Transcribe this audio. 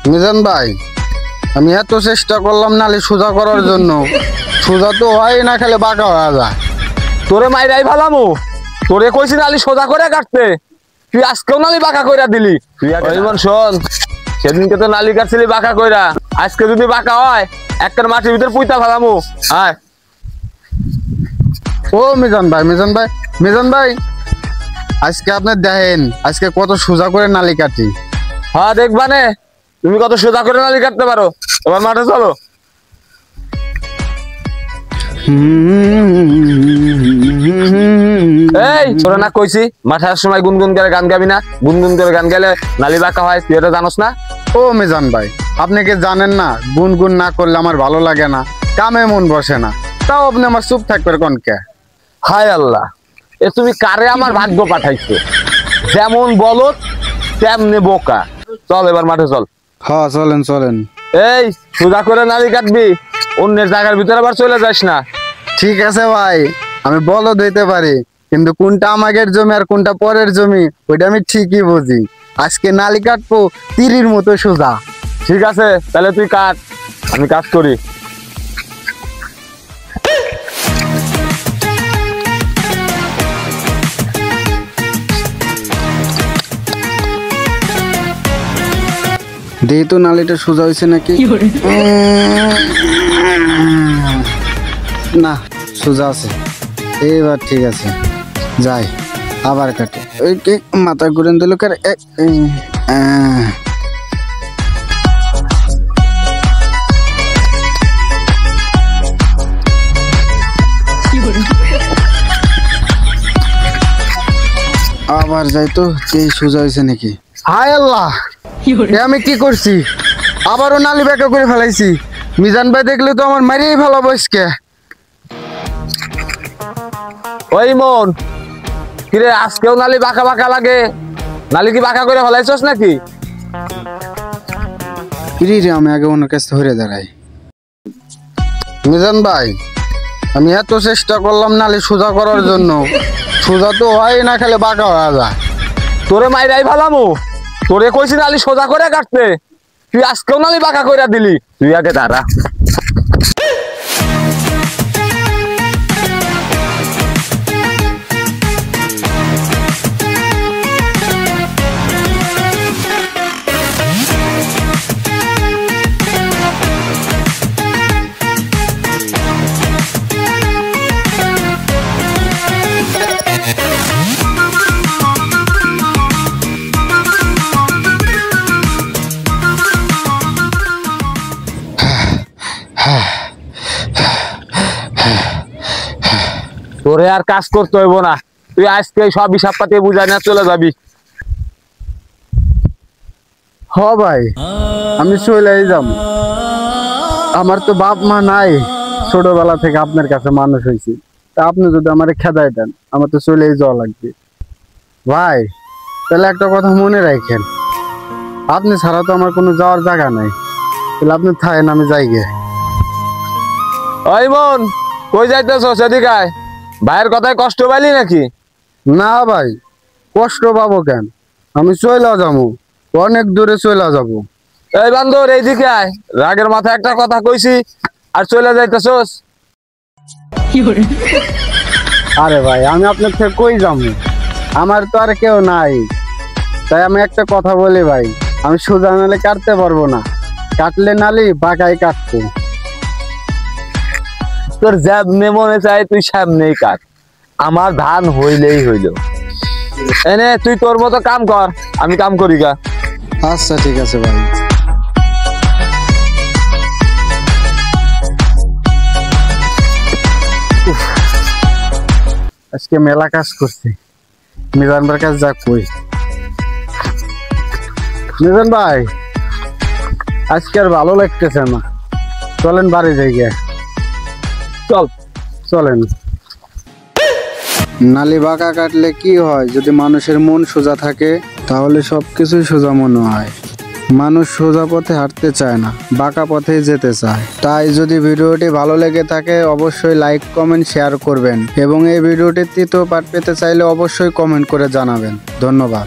মিজান ভাই, আমি এত চেষ্টা করলাম নালি সোজা করার জন্য, সোজা তো হয় না, খালি বাঁকা হয়ে যায়। তোরে মাইরাই ভালামু, তোরে কইছি নালি সোজা করে কাটতে, তুই আজকেও নালি বাঁকা কইরা দিলি। তুই ইমন শোন, সেদিনকে তো নালি কাটছিলি বাঁকা কইরা, আজকে যদি বাঁকা হয় একটা মাটির ভিতর পুইতা ভালামু। হ্যাঁ ও মিজান ভাই, মিজান ভাই, আজকে আপনি দেখেন আজকে কত সোজা করে নালি কাটি। হ্যাঁ দেখবা নে, তুমি কত সোজা করে নালি কাটতে পারো। এবার মাঠে চলো। এই তোরা না কইছি মাঠার সময় গুনগুন করে গান গাবি না, গুনগুন করে গান গেলে নালি বাঁকা হয়, তুই এটা জানোস না? ও মিজান ভাই, আপনি কি জানেন না গুনগুন না করলে আমার ভালো লাগে না, কামে মন বসে না, তাও আপনি আমার চুপ থাকবে কোনকে? হায় আল্লাহ, এ তুমি কারে আমার ভাগ্য পাঠাইছো, যেমন বলো তেমনি বোকা। চল এবার মাঠে চল। হ্যাঁ চলেন চলেন। এই সোজা করে নালি কাটবি, অন্যের জায়গার ভিতরে আবার চলে যাস না। ঠিক আছে ভাই, আমি বলদ হইতে পারি, কিন্তু কোনটা আমাদের জমি আর কোনটা পরের জমি ওইটা আমি ঠিকই বুঝি। আজকে নালি কাটবো তীরের মতো সোজা। ঠিক আছে তাহলে তুই কাট, আমি কাজ করি। দেখি তো নালিটা সোজা হয়েছে নাকি। না, সোজা আছে, এবার ঠিক আছে, যাই আবার কাটে। ওই কি মাথা ঘুরেন দিল কার। আবার যাই তো, এই সোজা হয়েছে নাকি। হায় আল্লাহ, আমি কি করছি, আবারও নালি বেঁকা করে ফেলাইছি। মিজান ভাই দেখলে তো আমার মারিয়েই ফেলাবো আজকে। ওই মন কিরে, আজকেও নালি বাঁকা বাঁকা লাগে, নালি কি বাঁকা করে ফেলাইছস নাকি? রে আমি আগে ওনার কাছে ধরে দাঁড়াই। মিজান ভাই, আমি এত চেষ্টা করলাম নালি সোজা করার জন্য, সোজা তো হয় না, খালি বাঁকা হয়ে যায়। তোরে মাইরাই ভালামু, তোরে কইছি নালি সোজা করে কাটতে, তুই আজকেও নালি বাঁকা কইরা দিলি। তুই আগে দাঁড়া। তোরে আর কাজ করতে হইব না, তুই আজকে সব হিসাব পাতি বুঝাই না চলে যাবি। হ ভাই, আমি চলে যাব, আমার তো বাপ মা নাই, ছোটবেলা থেকে আপনার কাছে মানুষ হয়েছি, তা আপনি যদি আমার খেদাই দেন আমার তো চলেই যাওয়া লাগবে। ভাই তাহলে একটা কথা মনে রাখেন, আপনি ছাড়া তো আমার কোনো যাওয়ার জায়গা নাই, তাহলে আপনি থাকেন, আমি যাই গে। ওই মন কই যাইতেছ, সেদিকে আয়। ভাইয়ের কথায় কষ্ট পাইলি নাকি? না ভাই, কষ্ট পাবো কেন, আমি চলে যাবো, অনেক দূরে চলে যাবো। এই বান্দর এইদিকে আয়, রাগের মাথায় একটা কথা কইছি আর চলে যাইতেছস। আরে ভাই, আমি আপনার থেকে কই যাবো, আমার তো আর কেউ নাই, তাই আমি একটা কথা বলি ভাই, আমি সোজা নালে কাটতে পারবো না, কাটলে নালি বাঁকাই কাটবো। তোর যেমনে মনে চাই তুই সামনেই কাট, আমার ধান হইলেই হইল। এনে তুই তোর মতো কাম কর, আমি কাম করি গা। আচ্ছা ঠিক আছে ভাই। আজকে মেলা কাজ করছি, মিজান ভাইয়ের কাছে যা কই। মিজান ভাই, আজকে আর ভালো লাগতেছে না, চলেন বাড়ি যাই গে। চল চলেন। নালি বাঁকা কাটলে কি হয়, যদি মানুষের মন সোজা থাকে তাহলে সবকিছুই সোজা মনে হয়। মানুষ সোজা পথে হাঁটতে চায় না, বাঁকা পথেই যেতে চায়। তাই যদি ভিডিওটি ভালো লেগে থাকে অবশ্যই লাইক কমেন্ট শেয়ার করবেন, এবং এই ভিডিওটির তৃতীয় পার্ট পেতে চাইলে অবশ্যই কমেন্ট করে জানাবেন। ধন্যবাদ।